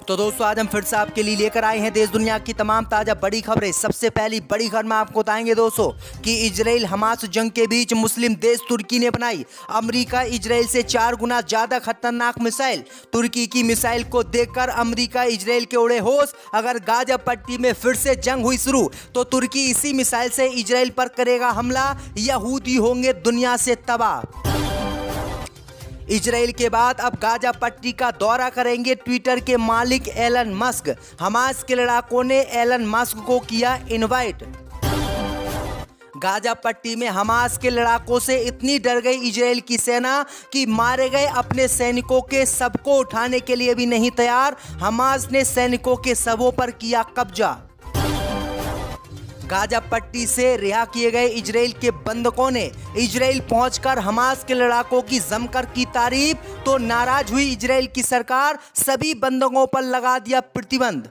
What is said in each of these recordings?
तो दोस्तों आज हम फिर से आपके लिए लेकर आए हैं देश दुनिया की तमाम ताजा बड़ी खबरें। सबसे पहली बड़ी खबर में आपको बताएंगे दोस्तों कि इजराइल हमास जंग के बीच मुस्लिम देश तुर्की ने बनाई अमेरिका इजराइल से 4 गुना ज्यादा खतरनाक मिसाइल। तुर्की की मिसाइल को देखकर अमेरिका इजराइल के उड़े होश। अगर गाजा पट्टी में फिर से जंग हुई शुरू तो तुर्की इसी मिसाइल से इजराइल पर करेगा हमला। यहूदी होंगे दुनिया से तबाह। इजराइल के बाद अब गाजा पट्टी का दौरा करेंगे ट्विटर के मालिक एलन मस्क। हमास के लड़ाकों ने एलन मस्क को किया इनवाइट। गाजा पट्टी में हमास के लड़ाकों से इतनी डर गई इजराइल की सेना कि मारे गए अपने सैनिकों के शव को उठाने के लिए भी नहीं तैयार। हमास ने सैनिकों के शवों पर किया कब्जा। गाजा पट्टी से रिहा किए गए इजराइल के बंधकों ने इजराइल पहुंचकर हमास के लड़ाकों की जमकर की तारीफ। तो नाराज हुई इजराइल की सरकार, सभी बंधकों पर लगा दिया प्रतिबंध।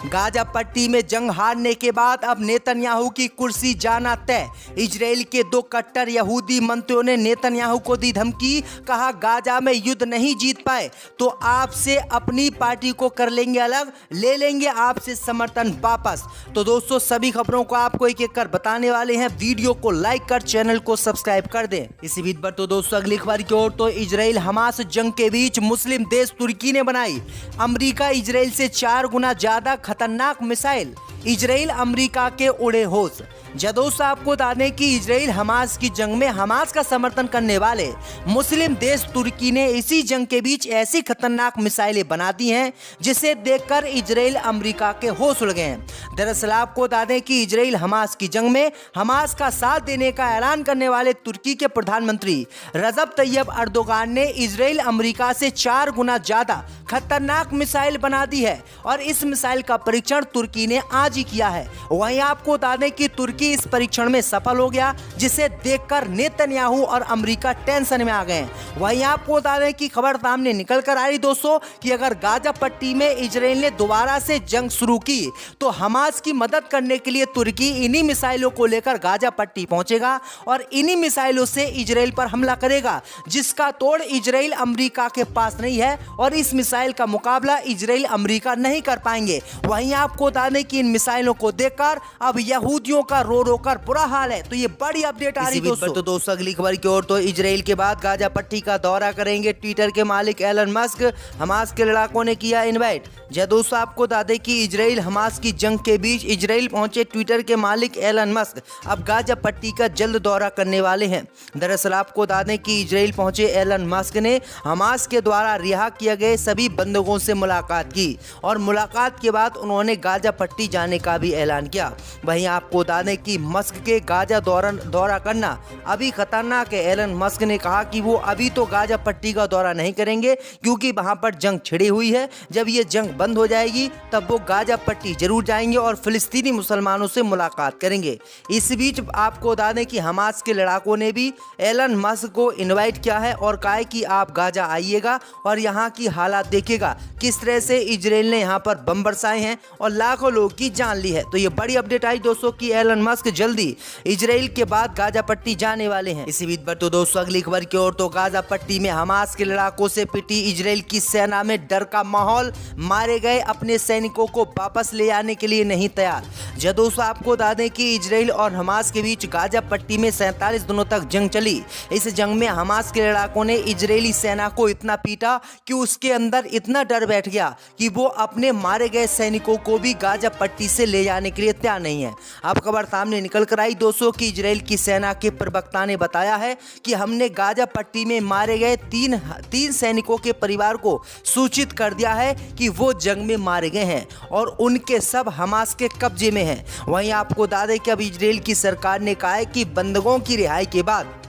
गाजा पट्टी में जंग हारने के बाद अब नेतन्याहू की कुर्सी जाना तय। इजराइल के 2 कट्टर यहूदी मंत्रियों ने नेतन्याहू को दी धमकी। कहा गाजा में युद्ध नहीं जीत पाए तो आपसे अपनी पार्टी को कर लेंगे अलग, ले लेंगे आपसे समर्थन वापस। तो दोस्तों सभी खबरों को आपको एक एक कर बताने वाले हैं। वीडियो को लाइक कर चैनल को सब्सक्राइब कर दें। इसी बीच पर तो दोस्तों अगली खबर की ओर तो इजराइल हमास जंग के बीच मुस्लिम देश तुर्की ने बनाई अमेरिका इजराइल से 4 गुना ज्यादा खतरनाक मिसाइल। इजराइल अमेरिका के उड़े होश। दोस्तों आपको बता दें कि इजराइल हमास की जंग में हमास का समर्थन करने वाले मुस्लिम देश तुर्की ने इसी जंग के बीच ऐसी खतरनाक मिसाइलें बना दी हैं जिसे देखकर इजराइल अमेरिका के होश उड़ गए हैं। दरअसल आपको बता दें कि इजराइल हमास की जंग में हमास का साथ देने का ऐलान करने वाले तुर्की के प्रधानमंत्री रजब तैयब अर्दोगान ने इजराइल अमेरिका से 4 गुना ज्यादा खतरनाक मिसाइल बना दी है और इस मिसाइल का परीक्षण तुर्की ने आज ही किया है। वहीं आपको बता दें कि तुर्की इस परीक्षण में सफल हो गया जिसे देखकर नेतन्याहू और अमेरिका टेंशन में आ गए। वहीं आपको बता दें कि खबर सामने निकल कर आई दोस्तों कि अगर गाजा पट्टी में इजराइल ने दोबारा से जंग शुरू की तो हमास की मदद करने के लिए तुर्की इन्हीं मिसाइलों को लेकर गाजा पट्टी पहुंचेगा और इन्हीं मिसाइलों से इजराइल पर हमला करेगा जिसका तोड़ इजराइल अमेरिका के पास नहीं है और इस मिसाइल का मुकाबला इजराइल अमेरिका नहीं कर पाएंगे। वहीं आपको बता दें कि इन मिसाइलों को देखकर अब यहूदियों का रो कर बुरा हाल है। तो ये बड़ी अपडेट आ रही है दोस्तों। तो दोस्तों अगली खबर की ओर तो इजराइल के बाद गाजा पट्टी का दौरा करेंगे ट्विटर के मालिक एलन मस्क। हमास के लड़ाकों ने किया इनवाइट। दोस्तों आपको बता दें कि इजराइल हमास की जंग के बीच इजराइल पहुंचे ट्विटर के मालिक एलन मस्क अब गाजा पट्टी का जल्द दौरा करने वाले हैं। दरअसल आपको बता दें कि इजराइल पहुंचे एलन मस्क ने हमास के द्वारा रिहा किए गए सभी बंधकों से मुलाकात की और मुलाकात के बाद उन्होंने गाजा पट्टी जाने का भी ऐलान किया। वहीं आपको बता दें कि मस्क के गाजा दौरा करना अभी खतरनाक है। एलन मस्क ने कहा कि वो अभी तो गाजा पट्टी का दौरा नहीं करेंगे क्योंकि वहां पर जंग छिड़ी हुई है। जब ये जंग बंद हो जाएगी तब वो गाजा पट्टी जरूर जाएंगे और फिलिस्तीनी मुसलमानों से मुलाकात करेंगे। इस बीच आपको बता दें कि हमास के लड़ाकों ने भी एलन मस्क को इनवाइट किया है और कहा है कि आप गाजा आइएगा और यहाँ की हालात देखिएगा किस तरह से इजराइल ने यहाँ पर बम बरसाए हैं और लाखों लोगों की जान ली है। तो ये बड़ी अपडेट आई दोस्तों कि एलन मस्क जल्दी इजराइल के बाद गाजा पट्टी जाने वाले हैं। इसी बीच पर तो दोस्तों अगली खबर की ओर तो गाजा पट्टी में हमास के लड़ाकों से पिटी इजराइल की सेना में डर का माहौल। मारे गए अपने सैनिकों को वापस ले आने के लिए नहीं तैयार। दोस्तों आपको बता दें कि इजराइल और हमास के बीच गाजा पट्टी में 47 दिनों तक जंग चली। इस जंग में हमास के लड़ाकों ने इजरायली सेना को इतना पीटा कि उसके अंदर इतना डर बैठ गया कि वो अपने मारे गए सैनिकों को भी गाजा पट्टी से ले जाने के लिए तैयार नहीं है। अब खबर सामने निकल कर आई दोस्तों कि इजराइल की सेना के प्रवक्ता ने बताया है कि हमने गाजा पट्टी में मारे गए तीन सैनिकों के परिवार को सूचित कर दिया है कि वो जंग में मारे गए हैं और उनके सब हमास के कब्जे में हैं। वहीं आपको बता दें कि अब इजराइल की सरकार ने कहा है कि बंधकों की रिहाई के बाद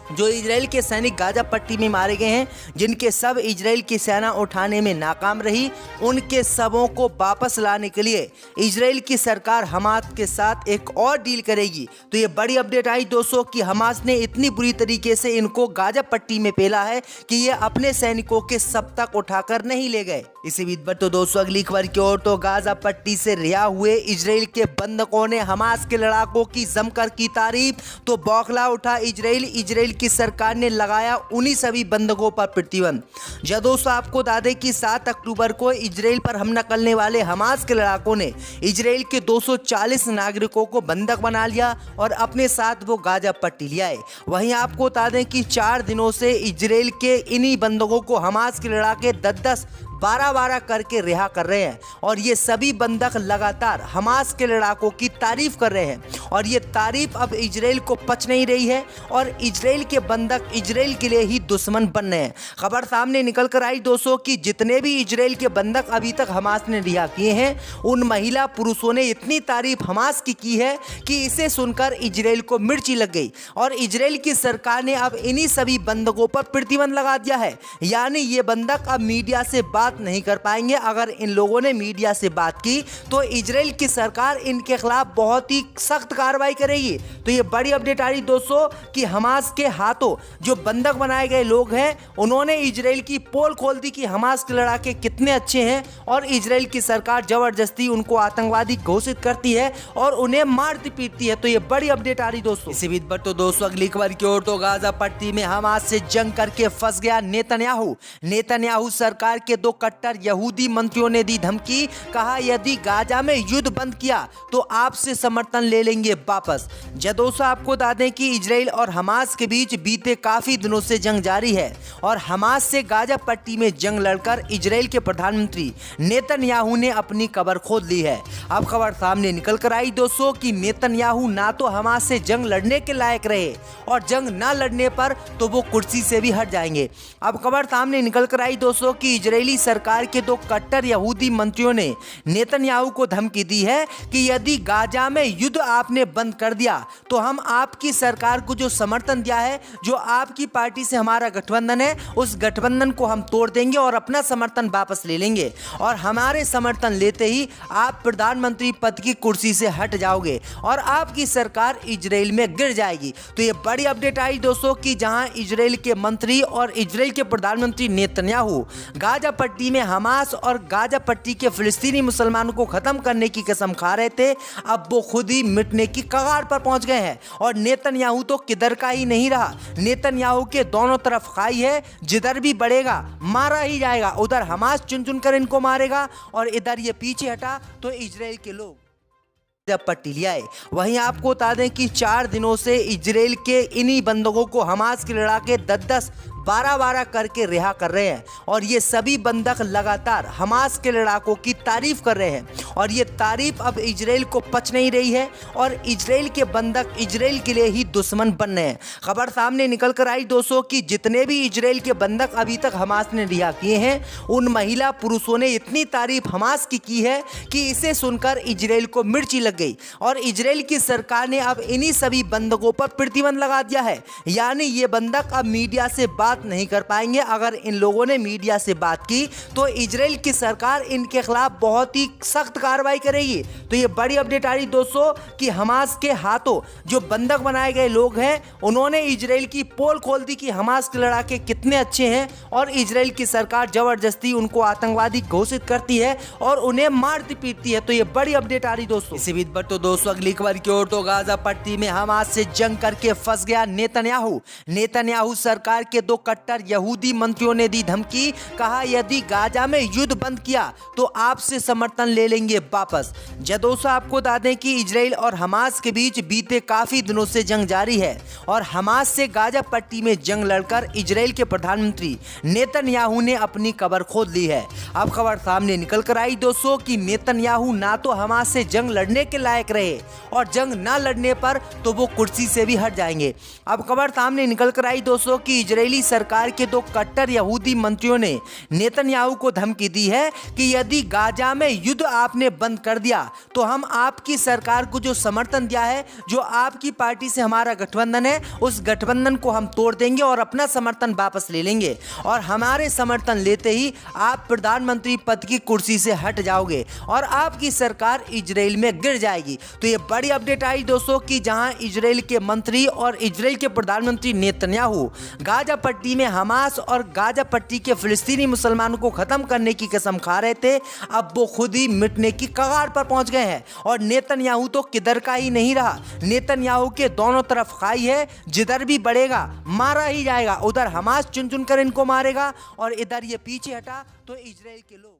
जो इजराइल के सैनिक गाजा पट्टी में मारे गए हैं जिनके सब इजराइल की सेना उठाने में नाकाम रही, उनके सबों को वापस लाने के लिए इजराइल की सरकार हमास के साथ एक और डील करेगी। तो ये बड़ी अपडेट आई दोस्तों कि हमास ने इतनी बुरी तरीके से इनको गाजा पट्टी में पेला है कि ये अपने सैनिकों के सब तक उठाकर नहीं ले गए। इसी बीच पर तो दोस्तों अगली खबर की ओर तो गाजा पट्टी से रिहा हुए इजराइल के बंधकों ने हमास के लड़ाकों की जमकर की तारीफ। तो बौखला उठा इजराइल की सरकार ने लगाया उन्हीं सभी बंधकों पर प्रतिबंध। जब दोस्तों आपको बता दें कि 7 अक्टूबर को इजराइल पर हमला करने वाले हमास के लड़ाकों ने इजराइल के 240 नागरिकों को बंधक बना लिया और अपने साथ वो गाजा पट्टी ले आए। वहीं आपको बता दें कि 4 दिनों से इजराइल के इन्हीं बंधकों को हमास के लड़ाके 10-10 12-12 करके रिहा कर रहे हैं और ये सभी बंधक लगातार हमास के लड़ाकों की तारीफ कर रहे हैं और ये तारीफ अब इजराइल को पच नहीं रही है और इजराइल के बंधक इजराइल के लिए ही दुश्मन बन रहे हैं। खबर सामने निकल कर आई दोस्तों कि जितने भी इजराइल के बंधक अभी तक हमास ने रिहा किए हैं उन महिला पुरुषों ने इतनी तारीफ हमास की है कि इसे सुनकर इजराइल को मिर्ची लग गई और इजराइल की सरकार ने अब इन्हीं सभी बंधकों पर प्रतिबंध लगा दिया है। यानी ये बंधक अब मीडिया से बात नहीं कर पाएंगे। अगर इन लोगों ने मीडिया से बात की तो इजराइल की सरकार इनके खिलाफ बहुत ही सख्त कार्रवाई करेगी। तो ये बड़ी अपडेट आ रही दोस्तों कि हमास के हाथों जो बंधक बनाए गए लोग हैं उन्होंने इजराइल की पोल खोल दी कि हमास के लड़ाके कितने अच्छे हैं और इजराइल की सरकार जबरदस्ती उनको आतंकवादी घोषित करती है और उन्हें मारती पीटती है। तो ये बड़ी अपडेट आ रही दोस्तों। इसी बीच पर तो दोस्तों अगली खबर की ओर तो गाजा पट्टी में हमास से जंग करके फंस गया नेतन्याहू सरकार के 2 कट्टर यहूदी मंत्रियों ने दी धमकी। कहा यदि गाजा में युद्ध बंद किया तो आपसे समर्थन ले लेंगे वापस। दोस्तों आपको बता दें कि इजराइल और हमास के बीच बीते काफी दिनों से जंग जारी है और हमास से गाजा पट्टी में जंग लड़कर इजराइल के प्रधानमंत्री नेतन्याहू ने अपनी कब्र खोद ली है। अब खबर सामने निकल कर आई दोस्तों कि नेतन्याहू ना तो हमास से जंग लड़ने के लायक रहे और जंग ना लड़ने पर तो वो कुर्सी से भी हट जाएंगे। अब खबर सामने निकल कर आई दोस्तों कि इजरायली सरकार के 2 कट्टर यहूदी मंत्रियों ने नेतन्याहू को धमकी दी है कि यदि गाजा में युद्ध आपने बंद कर दिया तो हम आपकी सरकार को जो समर्थन दिया है, जो आपकी पार्टी से हमारा गठबंधन है, उस गठबंधन को हम तोड़ देंगे और अपना समर्थन वापस ले लेंगे और हमारे समर्थन लेते ही आप प्रधानमंत्री पद की कुर्सी से हट जाओगे और आपकी सरकार इजराइल में गिर जाएगी। तो ये बड़ी अपडेट आई दोस्तों कि जहां इजराइल के मंत्री और इजराइल के प्रधानमंत्री नेतन्याहू गाजा पट्टी में हमास और गाजा पट्टी के फिलिस्तीनी मुसलमानों को खत्म करने की कसम खा रहे थे, अब वो खुद ही मिटने की कगार पर पहुंच गए हैं और नेतन्याहू तो किधर का ही नहीं रहा। नेतन्याहू के दोनों तरफ खाई है, जिधर भी बढ़ेगा मारा ही जाएगा। उधर हमास चुन चुन कर इनको मारेगा और इधर ये पीछे हटा तो इजराइल के लोग जब पट्टी लिया है। वहीं आपको बता दें कि 4 दिनों से इजराइल के इन्हीं बंधकों को हमास के लड़ाके 10-10 12-12 करके रिहा कर रहे हैं और ये सभी बंधक लगातार हमास के लड़ाकों की तारीफ कर रहे हैं और ये तारीफ अब इजराइल को पच नहीं रही है और इजराइल के बंधक इजराइल के लिए ही दुश्मन बन रहे हैं। खबर सामने निकल कर आई दोस्तों कि जितने भी इजराइल के बंधक अभी तक हमास ने रिहा किए हैं उन महिला पुरुषों ने इतनी तारीफ हमास की है कि इसे सुनकर इजराइल को मिर्ची लग गई और इजराइल की सरकार ने अब इन्हीं सभी बंधकों पर प्रतिबंध लगा दिया है। यानी ये बंधक अब मीडिया से बात नहीं कर पाएंगे। अगर इन लोगों ने मीडिया से बात की तो इजराइल की सरकार इनके खिलाफ बहुत ही सख्त कार्रवाई करेगी। तो ये बड़ी अपडेट आ रही दोस्तों कि हमास के हाथों जो बंधक बनाए गए लोग हैं उन्होंने इजराइल की पोल खोल दी कि हमास के लड़ाके कितने अच्छे हैं और इजराइल की सरकार जबरदस्ती उनको आतंकवादी घोषित करती है और उन्हें मारती पीटती है। तो ये बड़ी अपडेट आ रही दोस्तों। इसी बीच पर तो दोस्तों अगली खबर की ओर तो गाजा पट्टी में हमास से जंग करके फंस गया नेतन्याहू सरकार के 2 कट्टर यहूदी मंत्रियों ने दी धमकी। कहा यदि गाजा में युद्ध बंद किया तो आपसे समर्थन ले लेंगे वापस। दोस्तों आपको बता दें कि इजराइल और हमास के बीच बीते काफी दिनों से जंग जारी है और हमास से गाजा पट्टी में जंग लड़कर इजराइल के प्रधानमंत्री नेतन्याहू ने अपनी कब्र खोद ली है। अब खबर सामने निकल कर आई दोस्तों कि नेतन्याहू ना तो हमास से जंग लड़ने के लायक रहे और जंग ना लड़ने पर तो वो कुर्सी से भी हट जाएंगे। अब खबर सामने निकल कर आई दोस्तों कि इजरायली सरकार के 2 कट्टर यहूदी मंत्रियों ने नेतन्याहू को धमकी दी है कि यदि गाजा में युद्ध आपने बंद कर दिया तो हम आपकी सरकार को जो समर्थन दिया है, जो आपकी पार्टी से हमारा गठबंधन है, उस गठबंधन को हम तोड़ देंगे और अपना समर्थन वापस ले लेंगे और हमारे समर्थन लेते ही आप प्रधानमंत्री प्रधानमंत्री पद की कुर्सी से हट जाओगे और आपकी सरकार इजराइल में गिर जाएगी। तो ये बड़ी अपडेट आई दोस्तों कि जहां इजराइल के मंत्री और इजराइल के प्रधानमंत्री नेतन्याहू गाजा पट्टी में हमास और गाजा पट्टी के फिलिस्तीनी मुसलमानों को खत्म करने की कसम खा रहे थे, अब वो खुद ही मिटने की कगार पर पहुंच गए हैं। और नेतन्याहू तो किधर का ही नहीं रहा, नेतन्याहू के दोनों तरफ खाई है, जिधर भी बढ़ेगा मारा ही जाएगा। उधर हमास चुन चुन कर इनको मारेगा और इधर ये पीछे हटा तो इजराइल के लोग